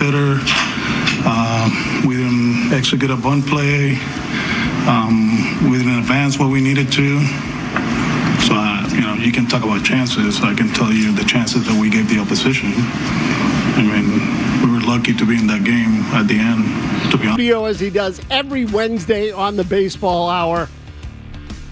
hitter. We didn't execute a bunt play. We didn't advance what we needed to. So, you can talk about chances. I can tell you the chances that we gave the opposition. I mean, we were lucky to be in that game at the end, to be honest. Video as he does every Wednesday on the Baseball Hour.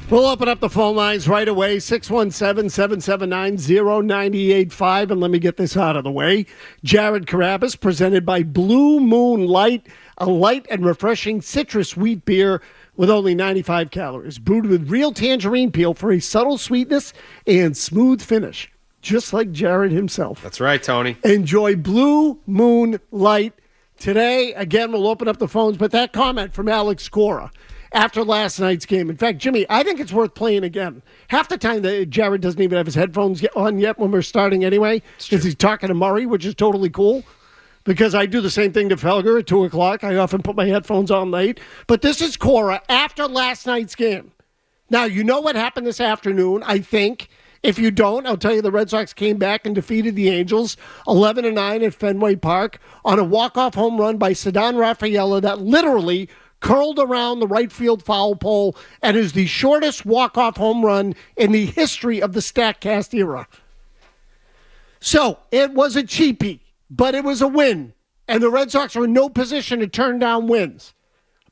We'll open up the phone lines right away, 617-779-0985. And let me get this out of the way. Jared Carrabis, presented by Blue Moon Light, a light and refreshing citrus wheat beer with only 95 calories, brewed with real tangerine peel for a subtle sweetness and smooth finish, just like Jared himself. That's right, Tony. Enjoy Blue Moon Light today. Again, we'll open up the phones, but that comment from Alex Cora after last night's game. In fact, Jimmy, I think it's worth playing again. Half the time that Jared doesn't even have his headphones on yet when we're starting anyway, because he's talking to Murray, which is totally cool. Because I do the same thing to Felger at 2 o'clock. I often put my headphones on late. But this is Cora after last night's game. Now, you know what happened this afternoon, I think. If you don't, I'll tell you the Red Sox came back and defeated the Angels 11-9 at Fenway Park on a walk-off home run by Ceddanne Rafaela that literally curled around the right field foul pole and is the shortest walk-off home run in the history of the StatCast era. So, it was a cheapie. But it was a win, and the Red Sox are in no position to turn down wins.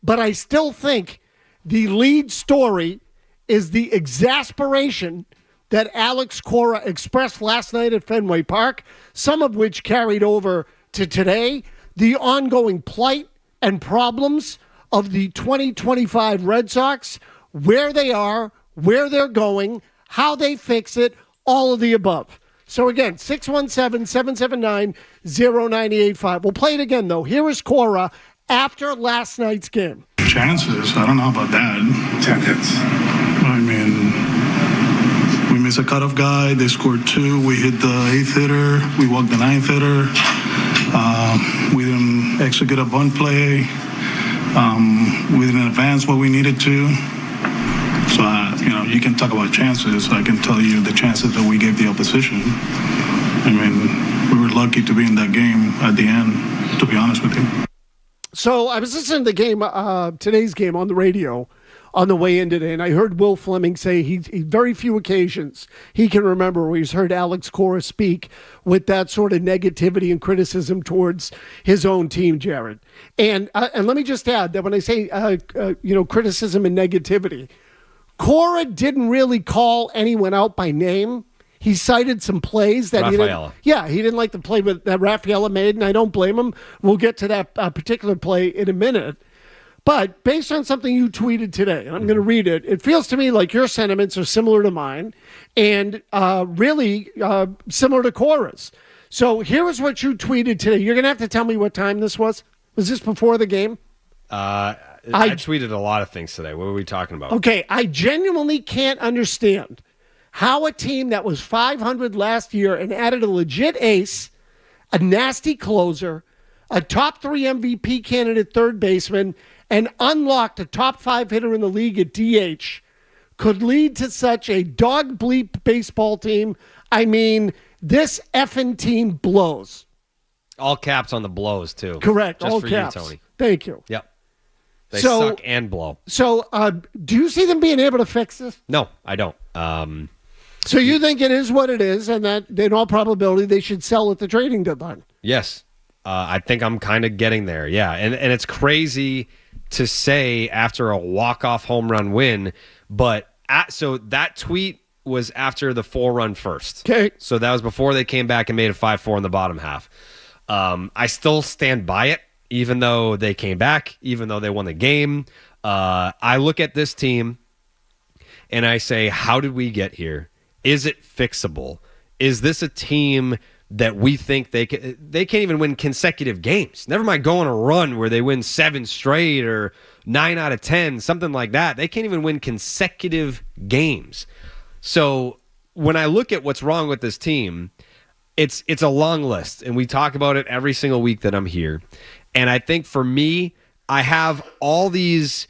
But I still think the lead story is the exasperation that Alex Cora expressed last night at Fenway Park, some of which carried over to today, the ongoing plight and problems of the 2025 Red Sox, where they are, where they're going, how they fix it, all of the above. So again, 617-779-0985. We'll play it again, though. Here is Cora after last night's game. Chances, I don't know about that. 10 hits. I mean, we missed a cutoff guy. They scored 2. We hit the 8th hitter. We walked the 9th hitter. We didn't execute a bunt play. We didn't advance what we needed to. So, you can talk about chances. I can tell you the chances that we gave the opposition. I mean, we were lucky to be in that game at the end, to be honest with you. So I was listening to the game, today's game on the radio on the way in today, and I heard Will Fleming say he very few occasions he can remember where he's heard Alex Cora speak with that sort of negativity and criticism towards his own team, Jared. And let me just add that when I say criticism and negativity, Cora didn't really call anyone out by name. He cited some plays that Rafaela. he didn't like the play that Rafaela made, and I don't blame him. We'll get to that particular play in a minute. But based on something you tweeted today, and I'm going to read it, it feels to me like your sentiments are similar to mine and really similar to Cora's. So here is what you tweeted today. You're going to have to tell me what time this was. Was this before the game? I tweeted a lot of things today. What were we talking about? Okay, I genuinely can't understand how a team that was 500 last year and added a legit ace, a nasty closer, a top 3 MVP candidate third baseman, and unlocked a top 5 hitter in the league at DH could lead to such a dog bleep baseball team. I mean, this effing team blows. All caps on the blows, too. Correct, Just all for caps. you, Tony. Thank you. Yep. They suck and blow. So, do you see them being able to fix this? No, I don't. So you think it is what it is, and that in all probability they should sell at the trading deadline? Yes. I think I'm kind of getting there, yeah. And it's crazy to say after a walk-off home run win, but so that tweet was after the 4-run first. Okay. So that was before they came back and made it 5-4 in the bottom half. I still stand by it, even though they came back, even though they won the game. I look at this team and I say, how did we get here? Is it fixable? Is this a team that we think they can't even win consecutive games? Never mind go on a run where they win 7 straight or 9 out of 10, something like that. They can't even win consecutive games. So when I look at what's wrong with this team, it's a long list, and we talk about it every single week that I'm here. And I think for me, I have all these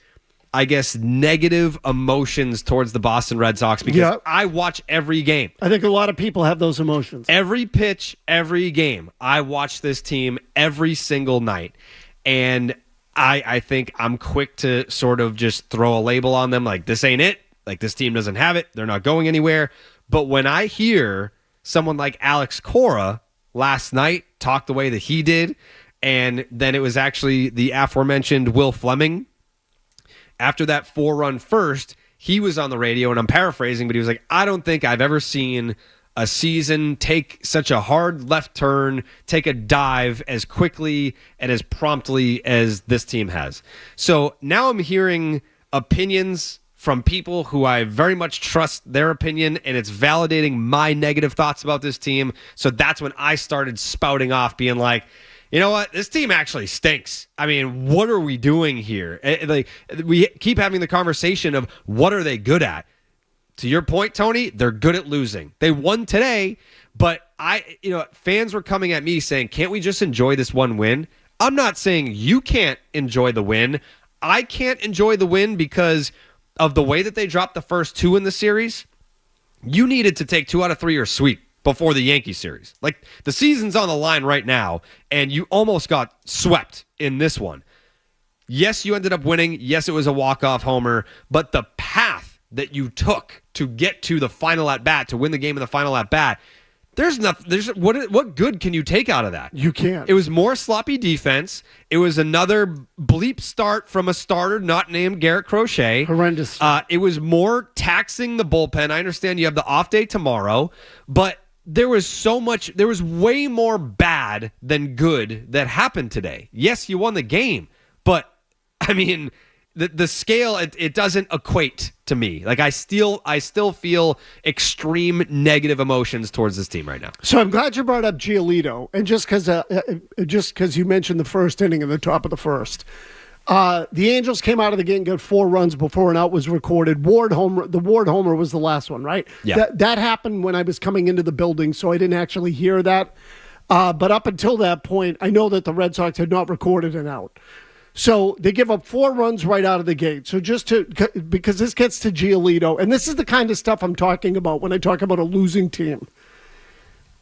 I guess, negative emotions towards the Boston Red Sox because Yeah. I watch every game. I think a lot of people have those emotions. Every pitch, every game. I watch this team every single night. And I think I'm quick to sort of just throw a label on them like, this ain't it. Like, this team doesn't have it. They're not going anywhere. But when I hear someone like Alex Cora last night talk the way that he did, and then it was actually the aforementioned Will Fleming, after that 4-run first, he was on the radio, and I'm paraphrasing, but he was like, I don't think I've ever seen a season take such a hard left turn, take a dive as quickly and as promptly as this team has. So now I'm hearing opinions from people who I very much trust their opinion, and it's validating my negative thoughts about this team. So that's when I started spouting off, being like, you know what? This team actually stinks. I mean, what are we doing here? Like, we keep having the conversation of what are they good at? To your point, Tony, they're good at losing. They won today, but fans were coming at me saying, can't we just enjoy this one win? I'm not saying you can't enjoy the win. I can't enjoy the win because of the way that they dropped the first 2 in the series. You needed to take 2 out of 3 or sweep before the Yankee series. Like, the season's on the line right now, and you almost got swept in this one. Yes, you ended up winning. Yes, it was a walk-off homer, but the path that you took to get to the final at-bat, to win the game in the final at-bat, there's nothing. What good can you take out of that? You can't. It was more sloppy defense. It was another bleep start from a starter not named Garrett Crochet. Horrendous. It was more taxing the bullpen. I understand you have the off day tomorrow, but there was way more bad than good that happened today. Yes, you won the game, but I mean, the scale, it doesn't equate to me. Like, I still feel extreme negative emotions towards this team right now. So I'm glad you brought up Giolito, and just because you mentioned the first inning and the top of the first, the Angels came out of the game, got 4 runs before an out was recorded. The Ward homer was the last one, right? Yeah. That happened when I was coming into the building, so I didn't actually hear that. But up until that point, I know that the Red Sox had not recorded an out. So they give up 4 runs right out of the gate. So because this gets to Giolito, and this is the kind of stuff I'm talking about when I talk about a losing team.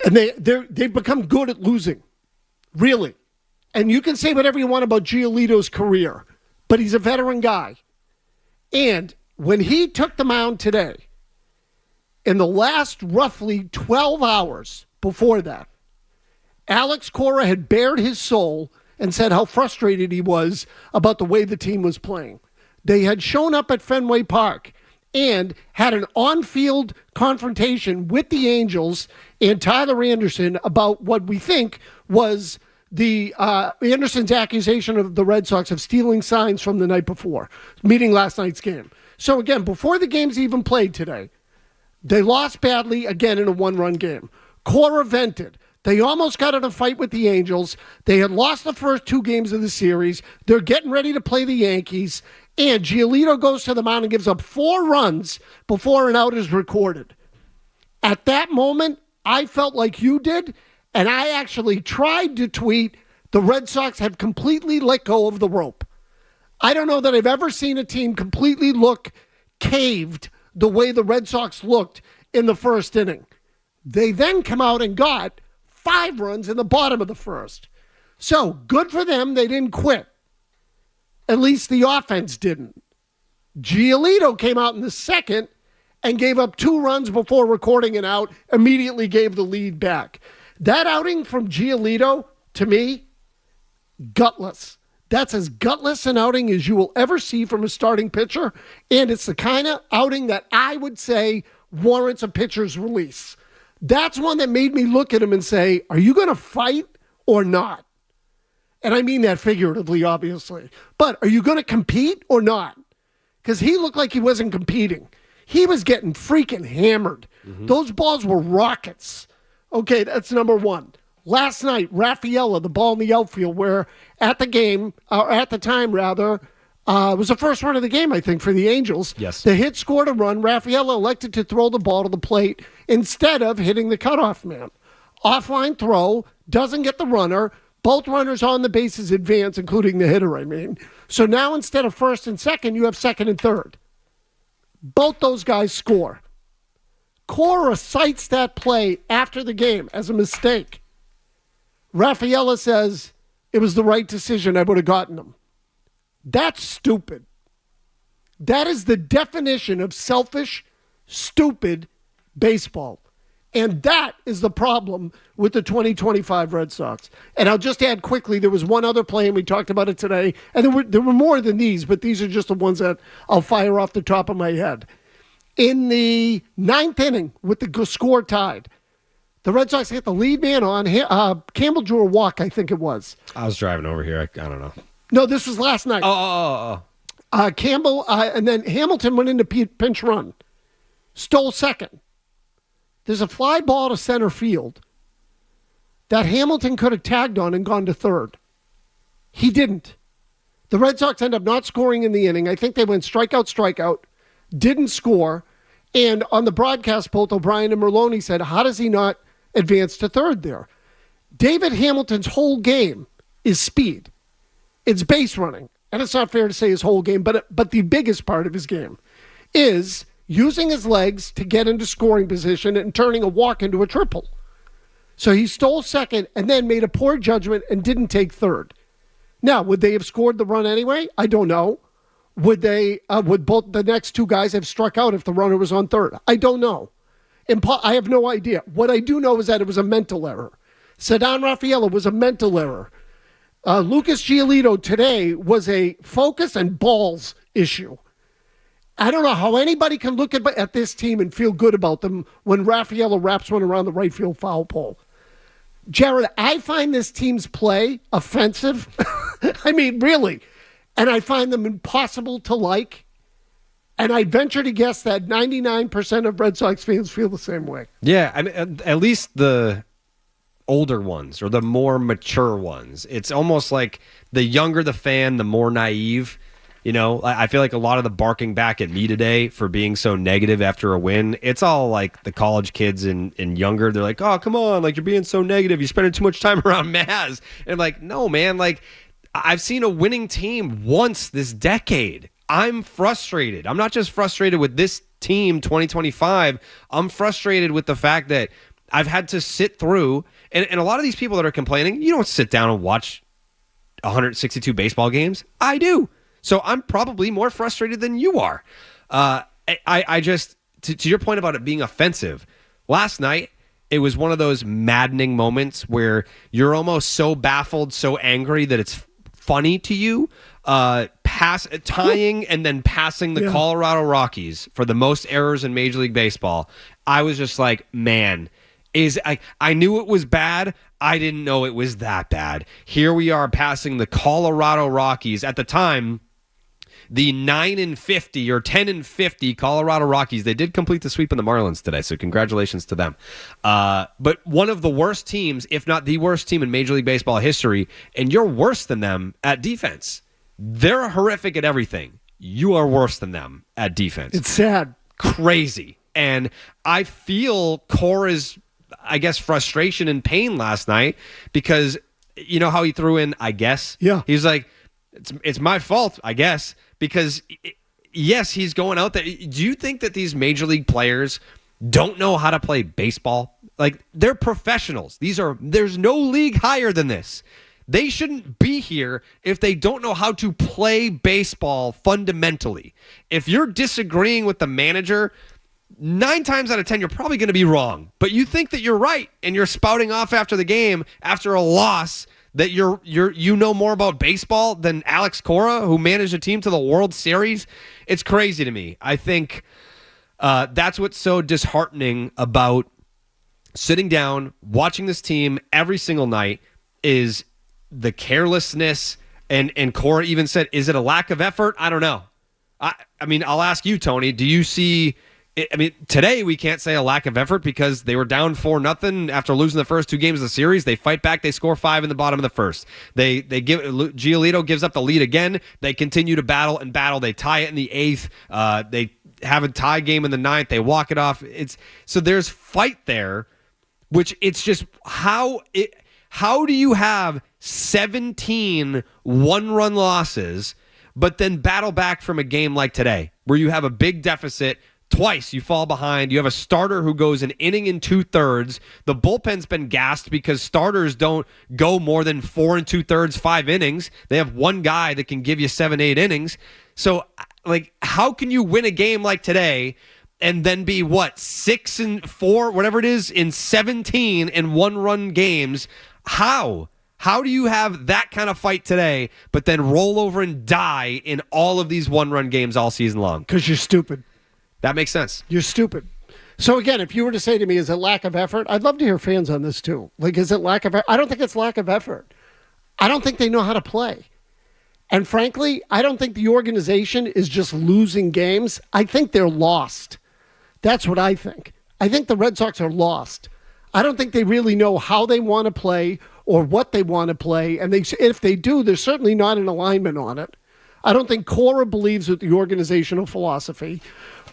And they've become good at losing, really. And you can say whatever you want about Giolito's career, but he's a veteran guy. And when he took the mound today, in the last roughly 12 hours before that, Alex Cora had bared his soul and said how frustrated he was about the way the team was playing. They had shown up at Fenway Park and had an on-field confrontation with the Angels and Tyler Anderson about what we think was the Anderson's accusation of the Red Sox of stealing signs from the night before, meeting last night's game. So again, before the game's even played today, they lost badly again in a 1-run game. Cora vented. They almost got in a fight with the Angels. They had lost the first 2 games of the series. They're getting ready to play the Yankees. And Giolito goes to the mound and gives up 4 runs before an out is recorded. At that moment, I felt like you did, and I actually tried to tweet, the Red Sox have completely let go of the rope. I don't know that I've ever seen a team completely look caved the way the Red Sox looked in the first inning. They then come out and got 5 runs in the bottom of the first. So good for them. They didn't quit. At least the offense didn't. Giolito came out in the second and gave up 2 runs before recording an out, immediately gave the lead back. That outing from Giolito, to me, gutless. That's as gutless an outing as you will ever see from a starting pitcher, and it's the kind of outing that I would say warrants a pitcher's release. That's one that made me look at him and say, are you going to fight or not? And I mean that figuratively, obviously. But are you going to compete or not? Because he looked like he wasn't competing. He was getting freaking hammered. Mm-hmm. Those balls were rockets. Okay, that's number one. Last night, Rafaela, the ball in the outfield, where at the game, or at the time rather, it was the first run of the game, I think, for the Angels. Yes. The hit scored a run. Rafaela elected to throw the ball to the plate instead of hitting the cutoff man. Offline throw, doesn't get the runner. Both runners on the bases advance, including the hitter, I mean. So now instead of first and second, you have second and third. Both those guys score. Cora cites that play after the game as a mistake. Rafaela says, it was the right decision. I would have gotten him. That's stupid. That is the definition of selfish, stupid baseball. And that is the problem with the 2025 Red Sox. And I'll just add quickly, there was one other play, and we talked about it today. And there were more than these, but these are just the ones that I'll fire off the top of my head. In the ninth inning, with the score tied, the Red Sox hit the lead man on. Campbell drew a walk, I think it was. I was driving over here. I don't know. No, this was last night. Campbell, and then Hamilton went into pinch run. Stole second. There's a fly ball to center field that Hamilton could have tagged on and gone to third. He didn't. The Red Sox end up not scoring in the inning. I think they went strikeout, didn't score. And on the broadcast, both O'Brien and Merlone said, how does he not advance to third there? David Hamilton's whole game is speed. It's base running. And it's not fair to say his whole game, but the biggest part of his game is using his legs to get into scoring position and turning a walk into a triple. So he stole second and then made a poor judgment and didn't take third. Now, would they have scored the run anyway? I don't know. Would both the next two guys have struck out if the runner was on third? I don't know. I have no idea. What I do know is that it was a mental error. Ceddanne Rafaela was a mental error. Lucas Giolito today was a focus and balls issue. I don't know how anybody can look at this team and feel good about them when Rafaela wraps one around the right field foul pole. Jared, I find this team's play offensive. I mean, really. And I find them impossible to like. And I venture to guess that 99% of Red Sox fans feel the same way. Yeah, I mean, at least the older ones or the more mature ones. It's almost like the younger the fan, the more naive. You know, I feel like a lot of the barking back at me today for being so negative after a win, it's all like the college kids and younger. They're like, oh, come on, like you're being so negative. You're spending too much time around Maz. And I'm like, no, man, like I've seen a winning team once this decade. I'm frustrated. I'm not just frustrated with this team 2025. I'm frustrated with the fact that I've had to sit through, and a lot of these people that are complaining, you don't sit down and watch 162 baseball games. I do. So I'm probably more frustrated than you are. I just, to your point about it being offensive, last night, it was one of those maddening moments where you're almost so baffled, so angry that it's funny to you. Tying and then passing the Colorado Rockies for the most errors in Major League Baseball. I was just like, man, I knew it was bad. I didn't know it was that bad. Here we are passing the Colorado Rockies at the time. The 9-50 or 10-50 Colorado Rockies. They did complete the sweep in the Marlins today, so congratulations to them. But one of the worst teams, if not the worst team in Major League Baseball history, and you're worse than them at defense. They're horrific at everything. You are worse than them at defense. It's sad. Crazy. And I feel Cora's, I guess, frustration and pain last night because you know how he threw in, I guess? Yeah. He's like, it's my fault, I guess. Because, yes, he's going out there. Do you think that these major league players don't know how to play baseball? Like, they're professionals. There's no league higher than this. They shouldn't be here if they don't know how to play baseball fundamentally. If you're disagreeing with the manager, 9 times out of 10, you're probably going to be wrong. But you think that you're right, and you're spouting off after the game, after a loss, that you know more about baseball than Alex Cora, who managed a team to the World Series. It's crazy to me. I think that's what's so disheartening about sitting down, watching this team every single night is the carelessness. And Cora even said, is it a lack of effort? I don't know. I mean, I'll ask you, Tony, do you see... I mean, today we can't say a lack of effort because they were down 4-0 after losing the first 2 games of the series. They fight back. They score 5 in the bottom of the first. Giolito gives up the lead again. They continue to battle and battle. They tie it in the 8th. They have a tie game in the 9th. They walk it off. So there's fight there, which it's just how How do you have 17 one-run losses, but then battle back from a game like today, where you have a big deficit, twice you fall behind, you have a starter who goes an inning and 2/3, the bullpen's been gassed because starters don't go more than 4 2/3, 5 innings. They have one guy that can give you 7, 8 innings. So, like, how can you win a game like today and then be 6-4, whatever it is, in 17 in one-run games? How do you have that kind of fight today, but then roll over and die in all of these one-run games all season long? Because you're stupid. That makes sense. You're stupid. So again, if you were to say to me, is it lack of effort? I'd love to hear fans on this too. Like, is it lack of effort? I don't think it's lack of effort. I don't think they know how to play. And frankly, I don't think the organization is just losing games. I think they're lost. That's what I think. I think the Red Sox are lost. I don't think they really know how they want to play or what they want to play. And if they do, they're certainly not in alignment on it. I don't think Cora believes with the organizational philosophy,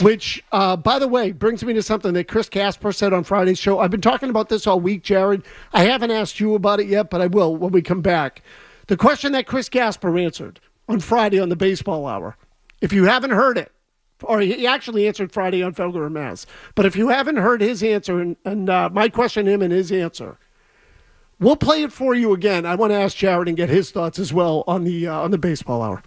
which, by the way, brings me to something that Chris Casper said on Friday's show. I've been talking about this all week, Jared. I haven't asked you about it yet, but I will when we come back. The question that Chris Casper answered on Friday on the Baseball Hour, if you haven't heard it, or he actually answered Friday on Felger and Mass, but if you haven't heard his answer and my question to him and his answer, we'll play it for you again. I want to ask Jared and get his thoughts as well on the Baseball Hour.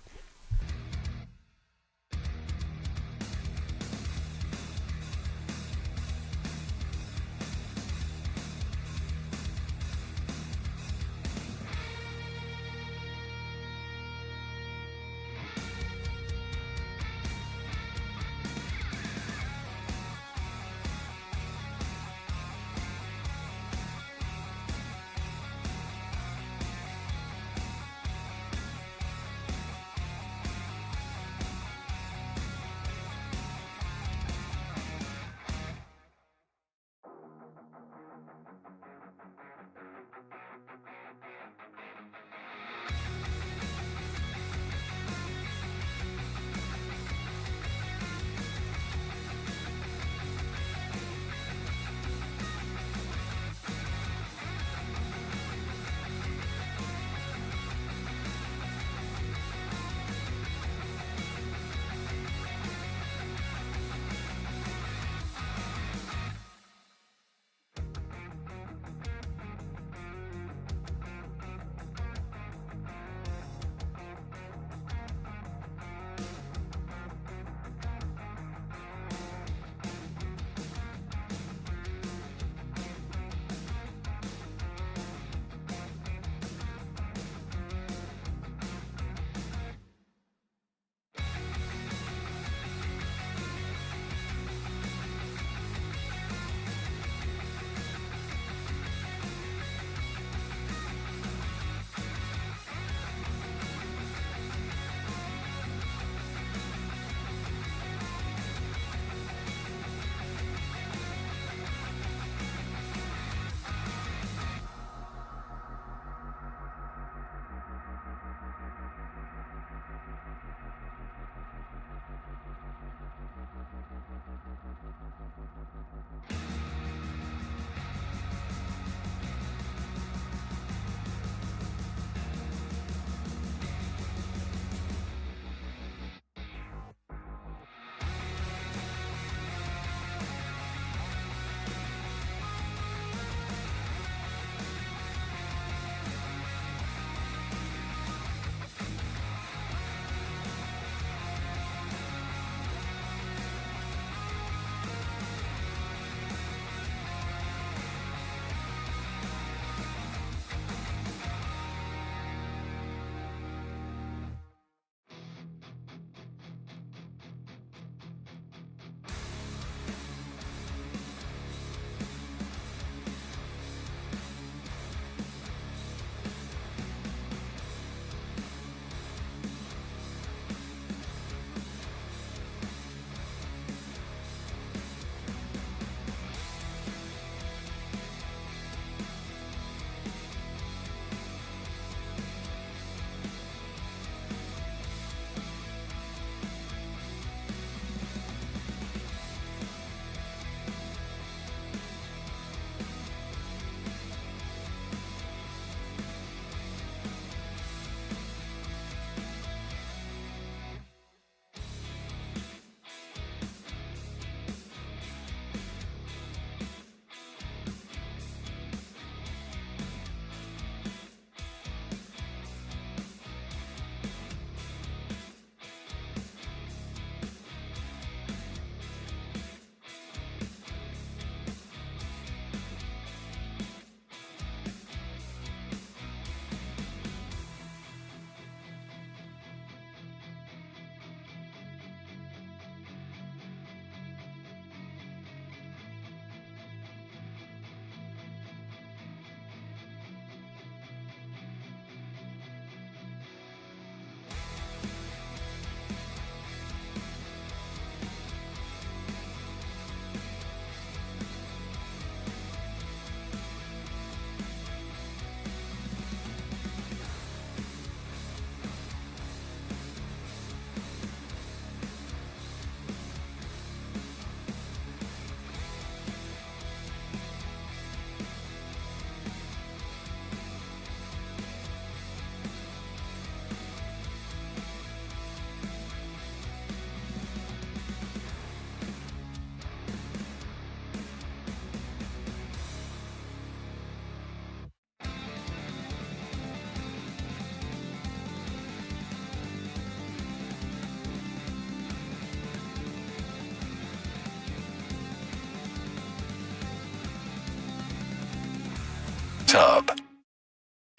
Tub.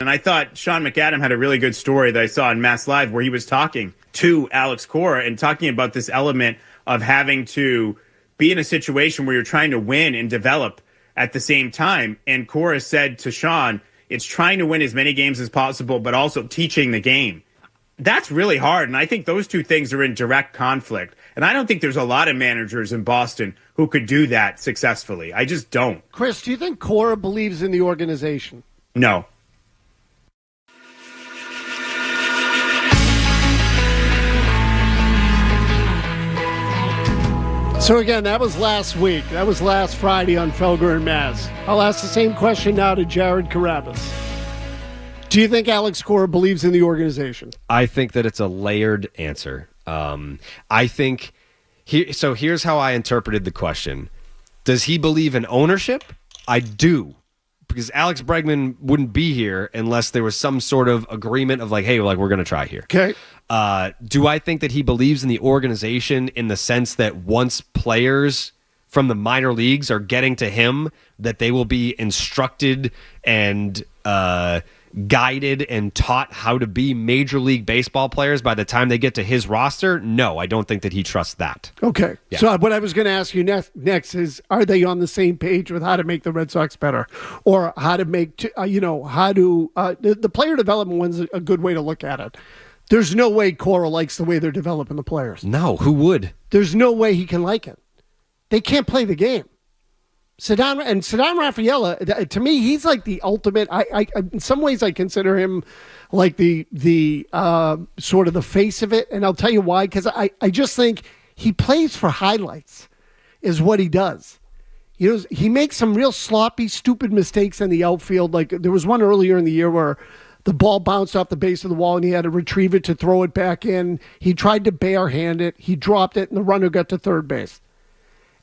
And I thought Sean McAdam had a really good story that I saw in Mass Live where he was talking to Alex Cora and talking about this element of having to be in a situation where you're trying to win and develop at the same time. And Cora said to Sean, it's trying to win as many games as possible, but also teaching the game. That's really hard. And I think those two things are in direct conflict. And I don't think there's a lot of managers in Boston who could do that successfully. I just don't. Chris, do you think Cora believes in the organization? No. So again, that was last week. That was last Friday on Felger and Maz. I'll ask the same question now to Jared Carrabis. Do you think Alex Cora believes in the organization? I think that it's a layered answer. I think so here's how I interpreted the question. Does he believe in ownership? I do. Because Alex Bregman wouldn't be here unless there was some sort of agreement of like, hey, like we're going to try here. Okay. Do I think that he believes in the organization in the sense that once players from the minor leagues are getting to him, that they will be instructed and guided and taught how to be Major League Baseball players by the time they get to his roster? No, I don't think that he trusts that. Okay. Yeah. So what I was going to ask you next is, are they on the same page with how to make the Red Sox better, or how to make, the player development one's a good way to look at it. There's no way Cora likes the way they're developing the players. No, who would? There's no way he can like it. They can't play the game. Cedar Rafaela, to me, he's like the ultimate. I in some ways, I consider him like the sort of the face of it, and I'll tell you why. Because I just think he plays for highlights, is what he does. You know, he makes some real sloppy, stupid mistakes in the outfield. Like there was one earlier in the year where the ball bounced off the base of the wall, and he had to retrieve it to throw it back in. He tried to barehand it. He dropped it, and the runner got to third base.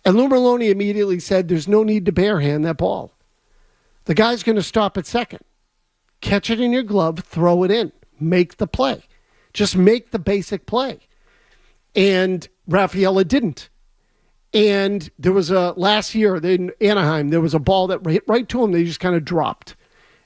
And Lou Merlone immediately said, there's no need to barehand that ball. The guy's going to stop at second. Catch it in your glove, throw it in. Make the play. Just make the basic play. And Rafaela didn't. And there was last year in Anaheim, there was a ball that hit right to him that he just kind of dropped.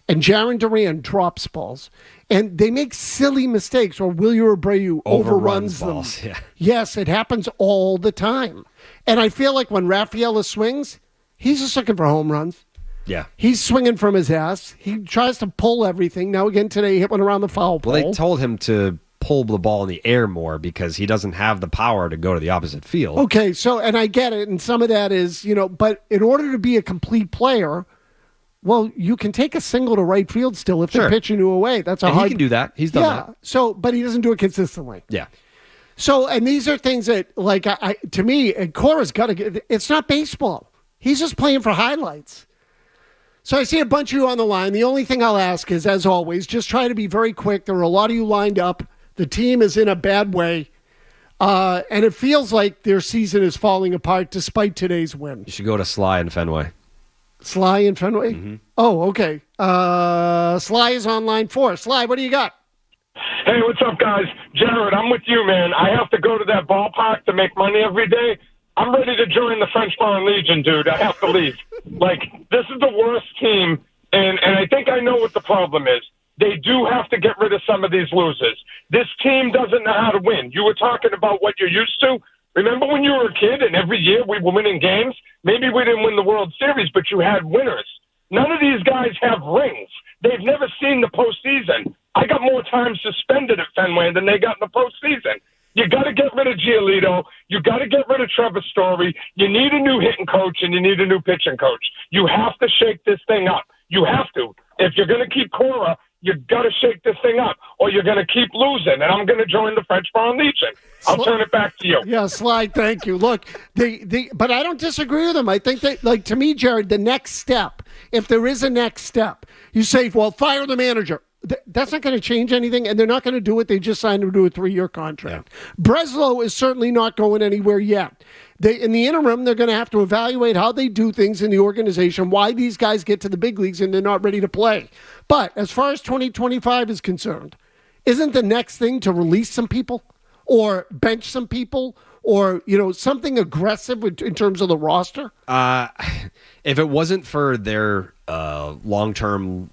And Jaron Duran drops balls. And they make silly mistakes, or Wilyer Abreu overruns them. Balls, yeah. Yes, it happens all the time. And I feel like when Rafaela swings, he's just looking for home runs. Yeah. He's swinging from his ass. He tries to pull everything. Now, again, today, he hit one around the foul pole. Well, they told him to pull the ball in the air more because he doesn't have the power to go to the opposite field. Okay, so, and I get it, and some of that is, but in order to be a complete player, well, you can take a single to right field still if they're pitching you away. That's he can do that. He's done that. So, but he doesn't do it consistently. Yeah. So, and these are things that, like, to me, and Cora's got to get. It's not baseball. He's just playing for highlights. So I see a bunch of you on the line. The only thing I'll ask is, as always, just try to be very quick. There are a lot of you lined up. The team is in a bad way. And it feels like their season is falling apart despite today's win. You should go to Sly and Fenway. Sly in Fenway? Mm-hmm. Oh, okay. Sly is on line 4. Sly, what do you got? Hey, what's up, guys? Jared, I'm with you, man. I have to go to that ballpark to make money every day. I'm ready to join the French Foreign Legion, dude. I have to leave. Like, this is the worst team, and I think I know what the problem is. They do have to get rid of some of these losers. This team doesn't know how to win. You were talking about what you're used to. Remember when you were a kid and every year we were winning games? Maybe we didn't win the World Series, but you had winners. None of these guys have rings. They've never seen the postseason. I got more time suspended at Fenway than they got in the postseason. You got to get rid of Giolito. You got to get rid of Trevor Story. You need a new hitting coach and you need a new pitching coach. You have to shake this thing up. You have to. If you're going to keep Cora, you got to shake this thing up, or you're going to keep losing, and I'm going to join the French Foreign Legion. I'll turn it back to you. Yeah, Sly, thank you. Look, but I don't disagree with them. I think that, like, to me, Jared, the next step, if there is a next step, you say, well, fire the manager. That's not going to change anything, and they're not going to do it. They just signed him to a 3-year contract. Yeah. Breslow is certainly not going anywhere yet. In the interim, they're going to have to evaluate how they do things in the organization, why these guys get to the big leagues and they're not ready to play. But as far as 2025 is concerned, isn't the next thing to release some people or bench some people or, something aggressive in terms of the roster? If it wasn't for their long-term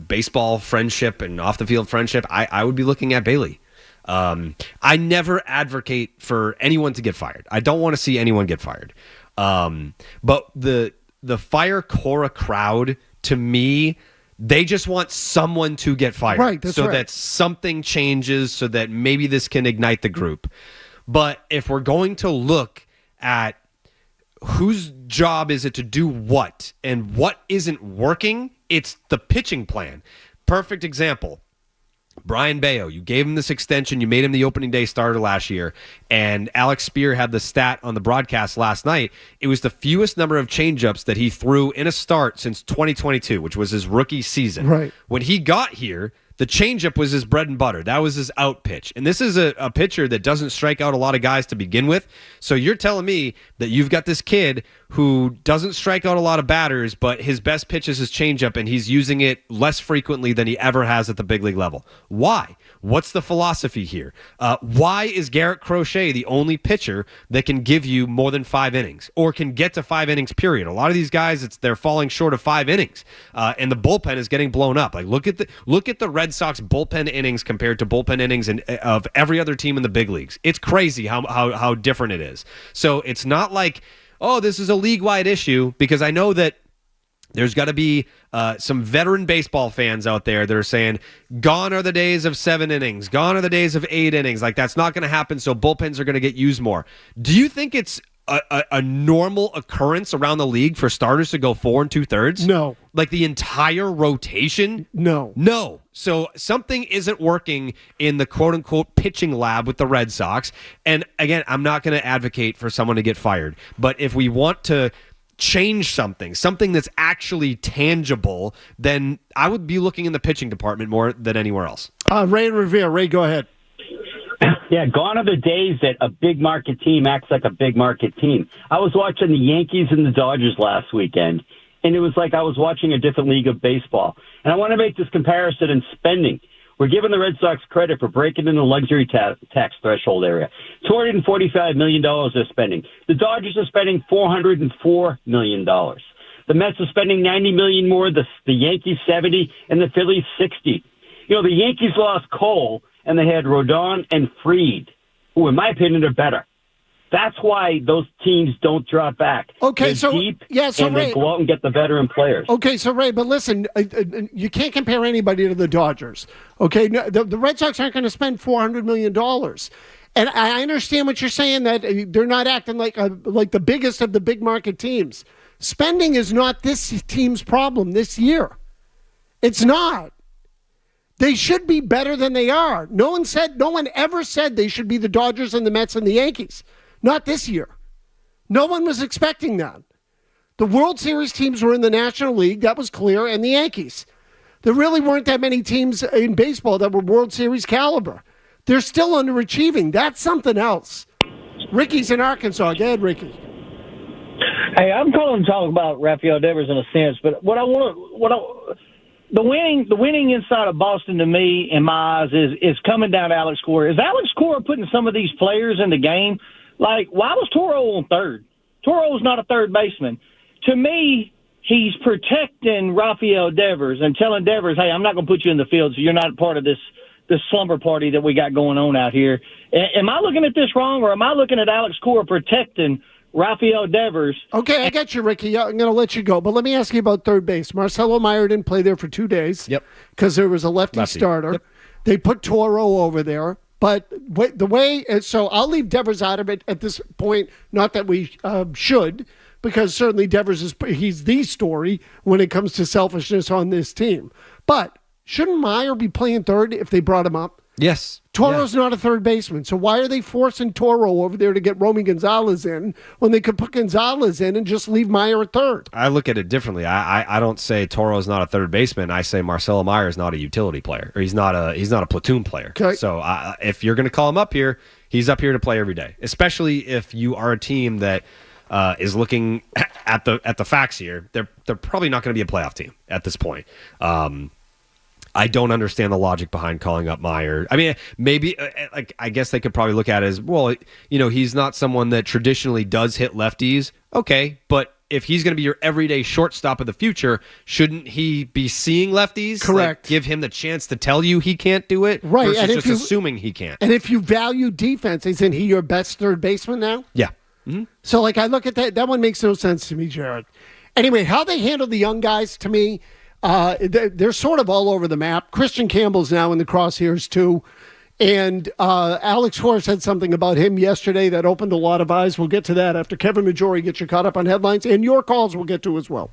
baseball friendship and off-the-field friendship, I would be looking at Bailey. I never advocate for anyone to get fired. I don't want to see anyone get fired. But the fire Cora crowd, to me, they just want someone to get fired. Right, that's right. That something changes, so that maybe this can ignite the group. But if we're going to look at whose job is it to do what and what isn't working, it's the pitching plan. Perfect example. Brian Bayo, you gave him this extension. You made him the opening day starter last year. And Alex Spear had the stat on the broadcast last night. It was the fewest number of changeups that he threw in a start since 2022, which was his rookie season. Right. When he got here, the changeup was his bread and butter. That was his out pitch. And this is a pitcher that doesn't strike out a lot of guys to begin with. So you're telling me that you've got this kid who doesn't strike out a lot of batters, but his best pitch is his changeup, and he's using it less frequently than he ever has at the big league level. Why? What's the philosophy here? Why is Garrett Crochet the only pitcher that can give you more than 5 innings or can get to 5 innings, period? A lot of these guys, they're falling short of 5 innings, and the bullpen is getting blown up. Like, look at the Red Sox bullpen innings compared to bullpen innings of every other team in the big leagues. It's crazy how different it is. So it's not like, oh, this is a league-wide issue, because I know that there's got to be some veteran baseball fans out there that are saying, gone are the days of 7 innings. Gone are the days of 8 innings. Like, that's not going to happen, so bullpens are going to get used more. Do you think it's a normal occurrence around the league for starters to go 4 2/3? No. Like, the entire rotation? No. So something isn't working in the quote-unquote pitching lab with the Red Sox. And again, I'm not going to advocate for someone to get fired. But if we want to change something that's actually tangible, then I would be looking in the pitching department more than anywhere else. Ray and Revere. Ray, go ahead. Yeah, gone are the days that a big market team acts like a big market team. I was watching the Yankees and the Dodgers last weekend, and it was like I was watching a different league of baseball. And I want to make this comparison in spending. We're giving the Red Sox credit for breaking in the luxury tax threshold area. $245 million they're spending. The Dodgers are spending $404 million. The Mets are spending $90 million more, the Yankees $70, and the Phillies $60. You know, the Yankees lost Cole, and they had Rodon and Fried, who, in my opinion, are better. That's why those teams don't drop back. Okay, They're so deep, so and Ray, they go out and get the veteran players. Okay, so Ray, but listen, you can't compare anybody to the Dodgers. Okay, no, the Red Sox aren't going to spend $400 million. And I understand what you're saying, that they're not acting like the biggest of the big market teams. Spending is not this team's problem this year. It's not. They should be better than they are. No one ever said they should be the Dodgers and the Mets and the Yankees. Not this year. No one was expecting that. The World Series teams were in the National League. That was clear. And the Yankees. There really weren't that many teams in baseball that were World Series caliber. They're still underachieving. That's something else. Ricky's in Arkansas. Go ahead, Ricky. Hey, I'm calling to talk about Rafael Devers in a sense, but the winning inside of Boston, to me, in my eyes, is coming down to Alex Cora. Is Alex Cora putting some of these players in the game? Like, why was Toro on third? Toro's not a third baseman. To me, he's protecting Rafael Devers and telling Devers, hey, I'm not going to put you in the field, so you're not part of this slumber party that we got going on out here. Am I looking at this wrong, or am I looking at Alex Cora protecting Rafael Devers? Okay, I got you, Ricky. I'm going to let you go. But let me ask you about third base. Marcelo Meyer didn't play there for 2 days. Yep. Because there was a lefty starter. Yep. They put Toro over there. But so I'll leave Devers out of it at this point. Not that we should, because certainly Devers he's the story when it comes to selfishness on this team. But shouldn't Meyer be playing third if they brought him up? Yes. Toro's not a third baseman, so why are they forcing Toro over there to get Romy Gonzalez in when they could put Gonzalez in and just leave Meyer at third? I look at it differently. I don't say Toro's not a third baseman. I say Marcelo Meyer is not a utility player, or he's not a platoon player. Okay. So if you're going to call him up here, he's up here to play every day. Especially if you are a team that is looking at the facts here. They're probably not going to be a playoff team at this point. I don't understand the logic behind calling up Meyer. I mean, maybe, I guess they could probably look at it as, well, he's not someone that traditionally does hit lefties. Okay, but if he's going to be your everyday shortstop of the future, shouldn't he be seeing lefties? Correct. Like, give him the chance to tell you he can't do it, Right, versus and if just you- assuming he can't. And if you value defense, isn't he your best third baseman now? Yeah. So, like, I look at that one makes no sense to me, Jared. Anyway, how they handle the young guys, to me, they're sort of all over the map. Christian Campbell's now in the crosshairs, too. And Alex Cora said something about him yesterday that opened a lot of eyes. We'll get to that after Kevin Majori gets you caught up on headlines. And your calls we'll get to as well.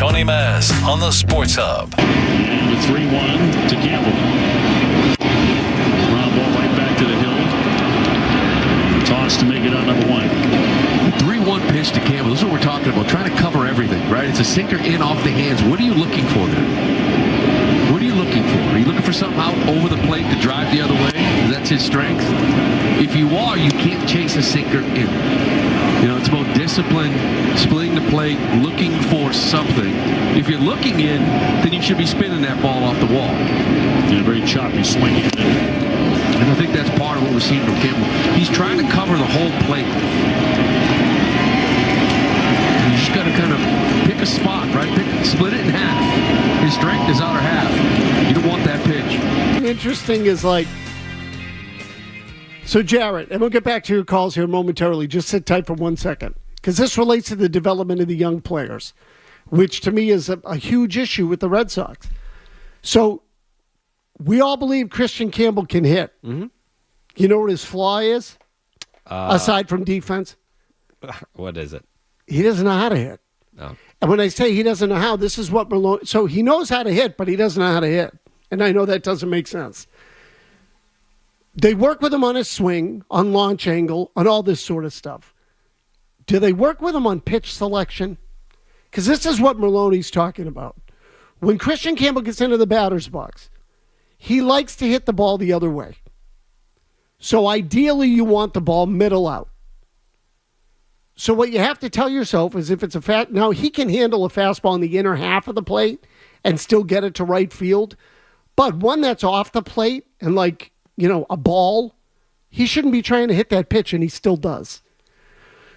Tony Maz on the Sports Hub. And the 3-1 to Campbell. Ground ball right back to the hill. Toss to make it on number 1. 3-1 pitch to Campbell. This is what we're talking about. Trying to cover everything, right? It's a sinker in off the hands. What are you looking for there? What are you looking for? Are you looking for something out over the plate to drive the other way? That's his strength. If you are, you can't chase a sinker in. You know, it's about discipline, splitting the plate, looking for something. If you're looking in, then you should be spinning that ball off the wall. And a very choppy swing. And I think that's part of what we're seeing from Campbell. He's trying to cover the whole plate. You just got to kind of pick a spot, right? Split it in half. His strength is outer half. You don't want that pitch. Interesting is like, so Jarrett, and we'll get back to your calls here momentarily. Just sit tight for 1 second, because this relates to the development of the young players, which to me is a huge issue with the Red Sox. So we all believe Christian Campbell can hit. Mm-hmm. You know what his flaw is, aside from defense? What is it? He doesn't know how to hit. No. And when I say he doesn't know how, this is what Malone. So he knows how to hit, but he doesn't know how to hit. And I know that doesn't make sense. They work with him on his swing, on launch angle, on all this sort of stuff. Do they work with him on pitch selection? Because this is what Maloney's talking about. When Christian Campbell gets into the batter's box, he likes to hit the ball the other way. So ideally, you want the ball middle out. So what you have to tell yourself is if it's now he can handle a fastball in the inner half of the plate and still get it to right field. But one that's off the plate and like, a ball, he shouldn't be trying to hit that pitch, and he still does.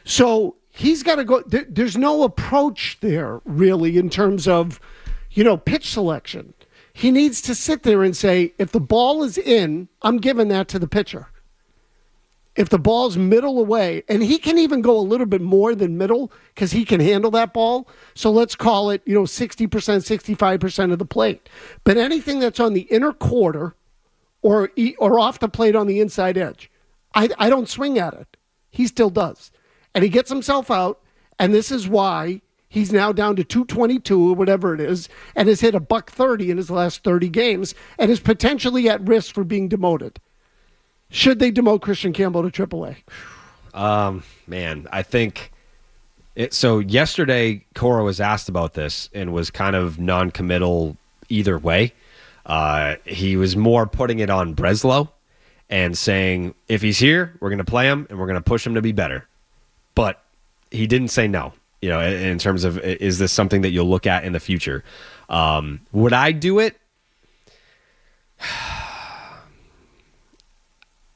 So he's got to go. There's no approach there, really, in terms of, pitch selection. He needs to sit there and say, if the ball is in, I'm giving that to the pitcher. If the ball's middle away, and he can even go a little bit more than middle because he can handle that ball. So let's call it, 60%, 65% of the plate. But anything that's on the inner quarter or off the plate on the inside edge, I don't swing at it. He still does. And he gets himself out, and this is why he's now down to 222 or whatever it is, and has hit $130 in his last 30 games, and is potentially at risk for being demoted. Should they demote Christian Campbell to AAA? Man, I think so yesterday Cora was asked about this and was kind of non-committal either way. He was more putting it on Breslow and saying, if he's here, we're going to play him and we're going to push him to be better. But he didn't say no, in terms of, is this something that you'll look at in the future? Would I do it?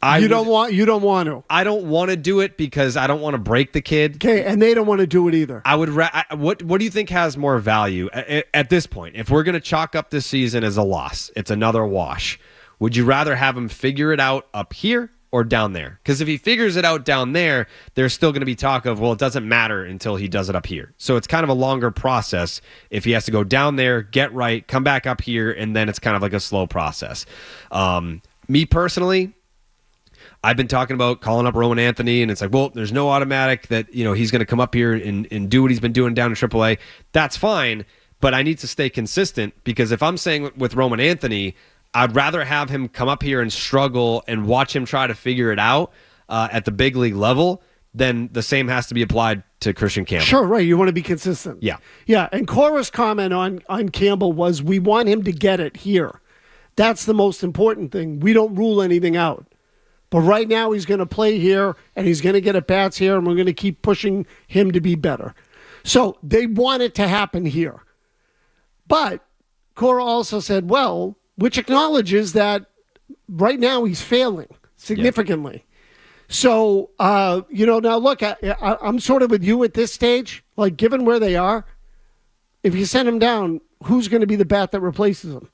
You don't want to. I don't want to do it because I don't want to break the kid. Okay, and they don't want to do it either. I would. What do you think has more value at this point? If we're going to chalk up this season as a loss, it's another wash. Would you rather have him figure it out up here or down there? Because if he figures it out down there, there's still going to be talk of, well, it doesn't matter until he does it up here. So it's kind of a longer process if he has to go down there, get right, come back up here, and then it's kind of like a slow process. Me personally, I've been talking about calling up Rowan Anthony, and it's like, well, there's no automatic that he's going to come up here and do what he's been doing down in AAA. That's fine, but I need to stay consistent, because if I'm saying with Rowan Anthony, I'd rather have him come up here and struggle and watch him try to figure it out at the big league level, then the same has to be applied to Christian Campbell. Sure, right. You want to be consistent. Yeah. Yeah, and Cora's comment on Campbell was, we want him to get it here. That's the most important thing. We don't rule anything out. But right now he's going to play here, and he's going to get at bats here, and we're going to keep pushing him to be better. So they want it to happen here. But Cora also said, well, which acknowledges that right now he's failing significantly. Yeah. So, now look, I'm sort of with you at this stage. Like, given where they are, if you send him down, who's going to be the bat that replaces him?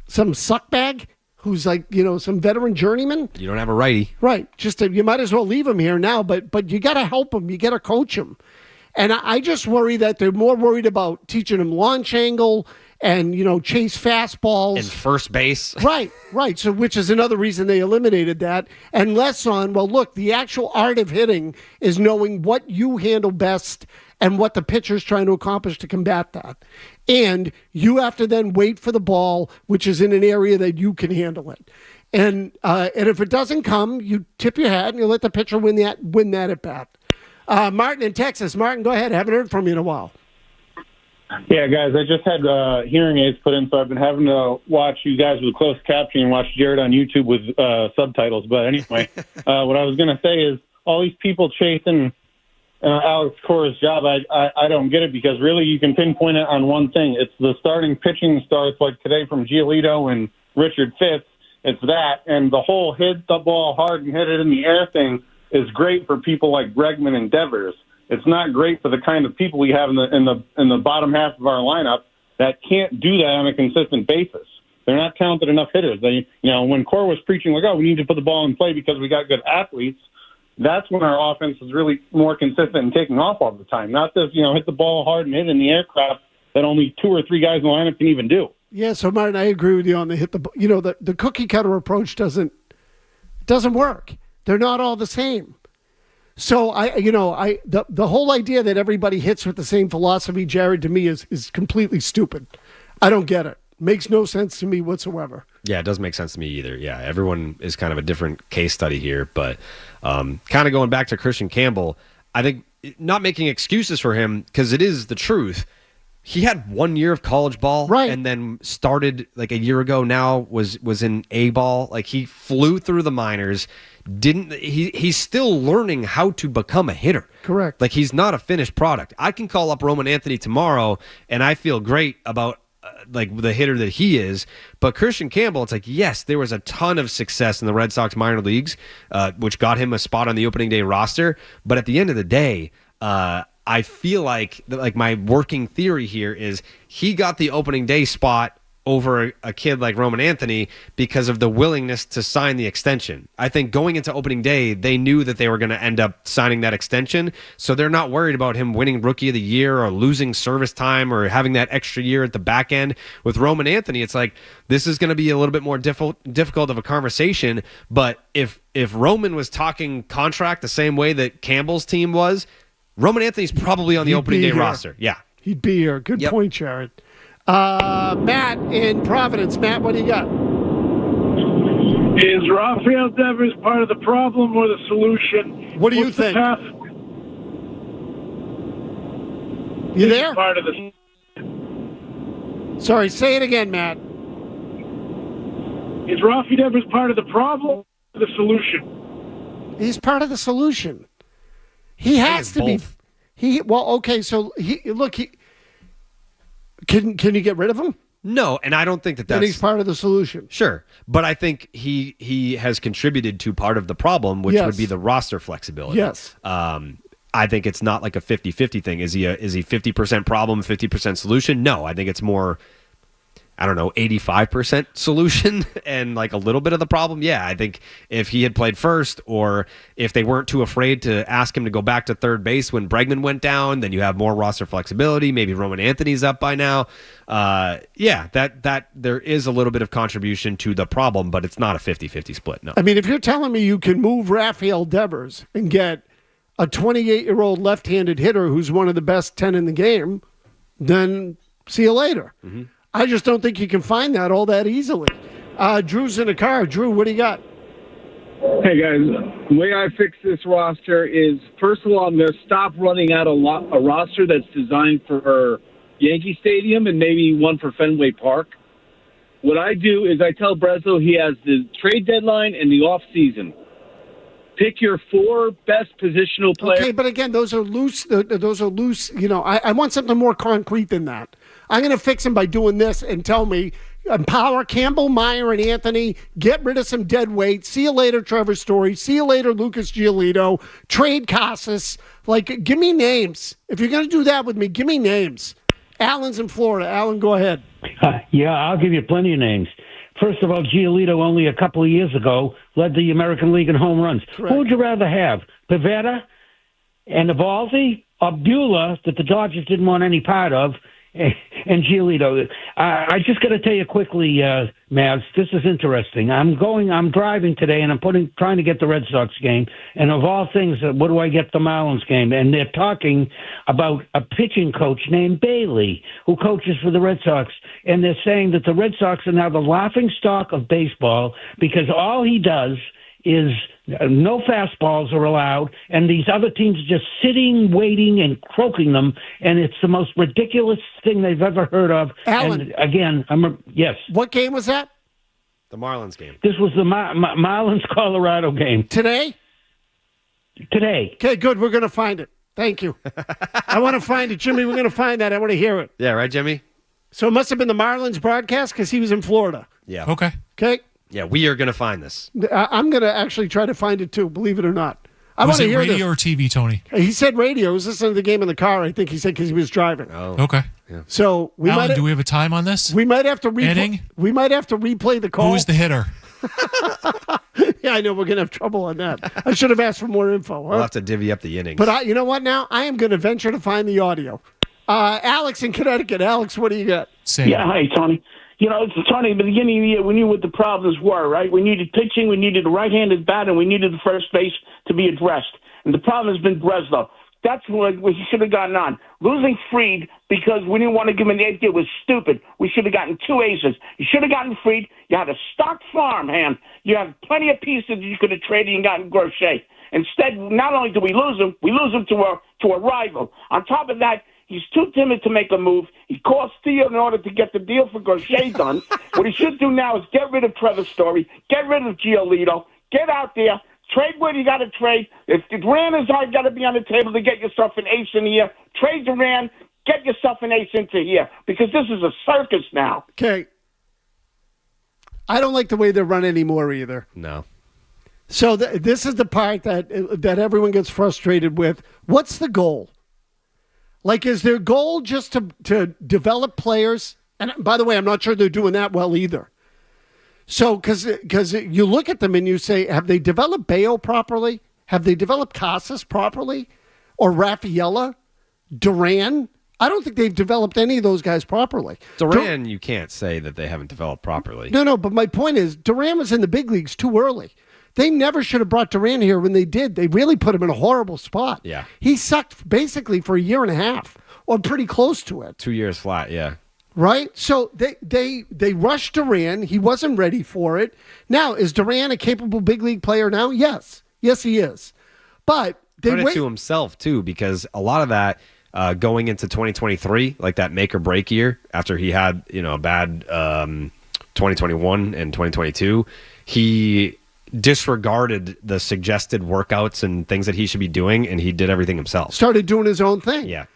Some suckbag? Who's like, some veteran journeyman? You don't have a righty. Right. You might as well leave him here now, but you got to help him. You got to coach him. And I just worry that they're more worried about teaching him launch angle and, chase fastballs. And first base. Right. So, which is another reason they eliminated that. And less on, well, look, the actual art of hitting is knowing what you handle best and what the pitcher's trying to accomplish to combat that. And you have to then wait for the ball, which is in an area that you can handle it. And if it doesn't come, you tip your hat and you let the pitcher win that at bat. Martin in Texas. Martin, go ahead. Haven't heard from you in a while. Yeah, guys, I just had hearing aids put in, so I've been having to watch you guys with closed captioning and watch Jared on YouTube with subtitles. But anyway, what I was going to say is all these people chasing Alex Cora's job, I don't get it, because really you can pinpoint it on one thing. It's the starting pitching starts like today from Giolito and Richard Fitz. It's that, and the whole hit the ball hard and hit it in the air thing is great for people like Bregman and Devers. It's not great for the kind of people we have in the bottom half of our lineup that can't do that on a consistent basis. They're not talented enough hitters. When Cora was preaching like, we need to put the ball in play because we got good athletes, that's when our offense is really more consistent and taking off all the time. Not this, hit the ball hard and hit in the air crap that only 2 or 3 guys in the lineup can even do. Yeah, so Martin, I agree with you on the hit the. The cookie cutter approach doesn't work. They're not all the same. So the whole idea that everybody hits with the same philosophy, Jared, to me is completely stupid. I don't get it. Makes no sense to me whatsoever. Yeah, it doesn't make sense to me either. Yeah, everyone is kind of a different case study here, but kind of going back to Christian Campbell, I think not making excuses for him, because it is the truth. He had 1 year of college ball, right, and then started like a year ago now, was in A ball. Like, he flew through the minors. He's still learning how to become a hitter. Correct. Like, he's not a finished product. I can call up Roman Anthony tomorrow, and I feel great about the hitter that he is. But Christian Campbell, it's like, yes, there was a ton of success in the Red Sox minor leagues, which got him a spot on the opening day roster. But at the end of the day, I feel like my working theory here is he got the opening day spot over a kid like Roman Anthony because of the willingness to sign the extension. I think going into opening day, they knew that they were going to end up signing that extension, so they're not worried about him winning Rookie of the Year or losing service time or having that extra year at the back end. With Roman Anthony, it's like, this is going to be a little bit more difficult of a conversation, but if Roman was talking contract the same way that Campbell's team was, Roman Anthony's probably on the opening day roster. Yeah. He'd be here. Good point, Jared. Matt in Providence. Matt, what do you got? Is Rafael Devers part of the problem or the solution? What do you think? You there? Part of the. Sorry, say it again, Matt. Is Rafael Devers part of the problem or the solution? He's part of the solution. He has to be. Can you get rid of him? No, and I don't think that's... Then he's part of the solution. Sure, but I think he has contributed to part of the problem, which would be the roster flexibility. Yes. I think it's not like a 50-50 thing. Is he 50% problem, 50% solution? No, I think it's more, 85% solution and like a little bit of the problem. Yeah, I think if he had played first, or if they weren't too afraid to ask him to go back to third base when Bregman went down, then you have more roster flexibility. Maybe Roman Anthony's up by now. That there is a little bit of contribution to the problem, but it's not a 50-50 split. No. I mean, if you're telling me you can move Rafael Devers and get a 28-year-old left-handed hitter who's one of the best 10 in the game, then see you later. Mm-hmm. I just don't think you can find that all that easily. Drew's in a car. Drew, what do you got? Hey, guys. The way I fix this roster is, first of all, I'm going to stop running out a roster that's designed for Yankee Stadium and maybe one for Fenway Park. What I do is I tell Breslow he has the trade deadline and the off season. Pick your 4 best positional players. Okay, but again, those are loose. Those are loose. I want something more concrete than that. I'm going to fix him by doing this and tell me, empower Campbell, Meyer, and Anthony, get rid of some dead weight. See you later, Trevor Story. See you later, Lucas Giolito. Trade Casas. Give me names. If you're going to do that with me, give me names. Alan's in Florida. Alan, go ahead. Yeah, I'll give you plenty of names. First of all, Giolito only a couple of years ago led the American League in home runs. Correct. Who would you rather have, Pivetta and Evaldi, or Buehler, that the Dodgers didn't want any part of, and Giolito? I just got to tell you quickly, Mavs, this is interesting. I'm driving today, and I'm trying to get the Red Sox game. And of all things, what do I get the Marlins game? And they're talking about a pitching coach named Bailey who coaches for the Red Sox. And they're saying that the Red Sox are now the laughing stock of baseball because all he does is no fastballs are allowed, and these other teams are just sitting, waiting, and croaking them, and it's the most ridiculous thing they've ever heard of. Alan, and again, yes. What game was that? The Marlins game. This was the Marlins-Colorado game. Today? Today. Okay, good. We're going to find it. Thank you. I want to find it. Jimmy, we're going to find that. I want to hear it. Yeah, right, Jimmy? So it must have been the Marlins broadcast because he was in Florida. Yeah. Okay. Okay. Yeah, we are going to find this. I'm going to actually try to find it too, believe it or not. I Was want to it hear radio this. or TV, Tony? He said radio. He was listening to the game in the car, I think he said, because he was driving. Oh. Okay. Yeah. So Alan, do we have a time on this? We might have to Inning? We might have to replay the call. Who's the hitter? Yeah, I know we're going to have trouble on that. I should have asked for more info. Huh? We'll have to divvy up the innings. But you know what now? I am going to venture to find the audio. Alex in Connecticut. Alex, what do you got? Yeah, hi, Tony. You know, Tony, at the beginning of the year, we knew what the problems were, right? We needed pitching, we needed a right-handed bat, and we needed the first base to be addressed. And the problem has been Breslow. That's what we should have gotten on. Losing Fried because we didn't want to give him an eighth year was stupid. We should have gotten two aces. You should have gotten Fried. You had a stock farm, man. You have plenty of pieces you could have traded and gotten Grosjean. Instead, not only do we lose him to a rival. On top of that, he's too timid to make a move. He calls Theo in order to get the deal for Grosjean done. What he should do now is get rid of Trevor Story, get rid of Giolito, get out there, trade what you got to trade. If Duran is got to be on the table to get yourself an ace in here, trade Duran, get yourself an ace into here, because this is a circus now. Okay. I don't like the way they run anymore either. No. So this is the part that everyone gets frustrated with. What's the goal? Like, is their goal just to develop players? And by the way, I'm not sure they're doing that well either. So, because you look at them and you say, have they developed Bayo properly? Have they developed Casas properly? Or Rafaela? Duran? I don't think they've developed any of those guys properly. Duran, you can't say that they haven't developed properly. No, but my point is, Duran was in the big leagues too early. They never should have brought Duran here when they did. They really put him in a horrible spot. Yeah. He sucked basically for a year and a half, or pretty close to it. 2 years flat, yeah. Right? So they rushed Duran. He wasn't ready for it. Now, is Duran a capable big league player now? Yes. Yes, he is. But they credit to himself, too, because a lot of that going into 2023, like that make or break year, after he had a bad 2021 and 2022, he disregarded the suggested workouts and things that he should be doing, and he did everything himself. Started doing his own thing. Yeah.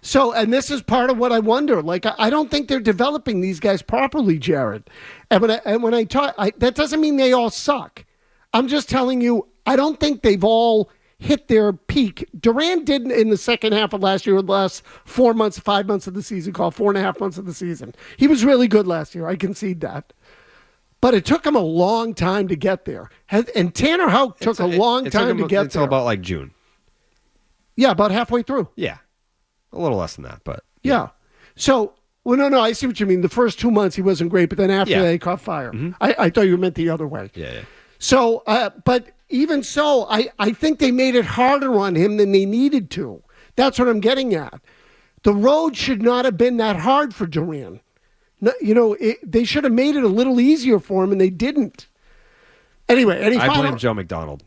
So, and this is part of what I wonder. Like, I don't think they're developing these guys properly, Jared. And when I talk, that doesn't mean they all suck. I'm just telling you, I don't think they've all hit their peak. Duran did in the second half of last year, the last 5 months of the season, called 4.5 months of the season. He was really good last year. I concede that. But it took him a long time to get there. And Tanner Houck took a long time to get there. Until about like June. Yeah, about halfway through. Yeah. A little less than that, but. Yeah. So, no, I see what you mean. The first 2 months he wasn't great, but then after that he caught fire. Mm-hmm. I thought you meant the other way. Yeah. So, but even so, I think they made it harder on him than they needed to. That's what I'm getting at. The road should not have been that hard for Duran. No, they should have made it a little easier for him, and they didn't. Anyway, I blame Joe McDonald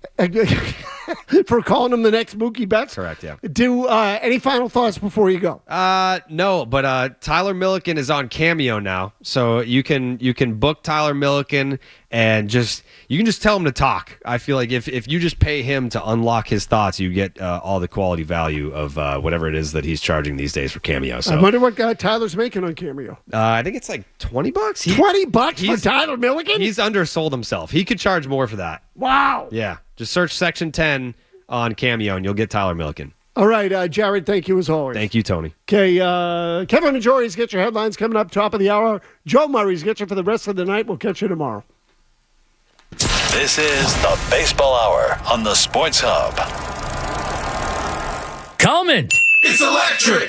for calling him the next Mookie Betts. Correct, yeah. Do any final thoughts before you go? No, but Tyler Milliken is on Cameo now, so you can book Tyler Milliken and you can just tell him to talk. I feel like if you just pay him to unlock his thoughts, you get all the quality value of whatever it is that he's charging these days for Cameo. So I wonder what guy Tyler's making on Cameo. I think it's like $20. $20 for Tyler Milliken? He's undersold himself. He could charge more for that. Wow. Yeah. Just search Section 10 on Cameo and you'll get Tyler Milliken. All right, Jared, thank you as always. Thank you, Tony. Okay, Kevin Majori's Get Your Headlines coming up top of the hour. Joe Murray's Get You for the rest of the night. We'll catch you tomorrow. This is the Baseball Hour on the Sports Hub. Comment. It's electric.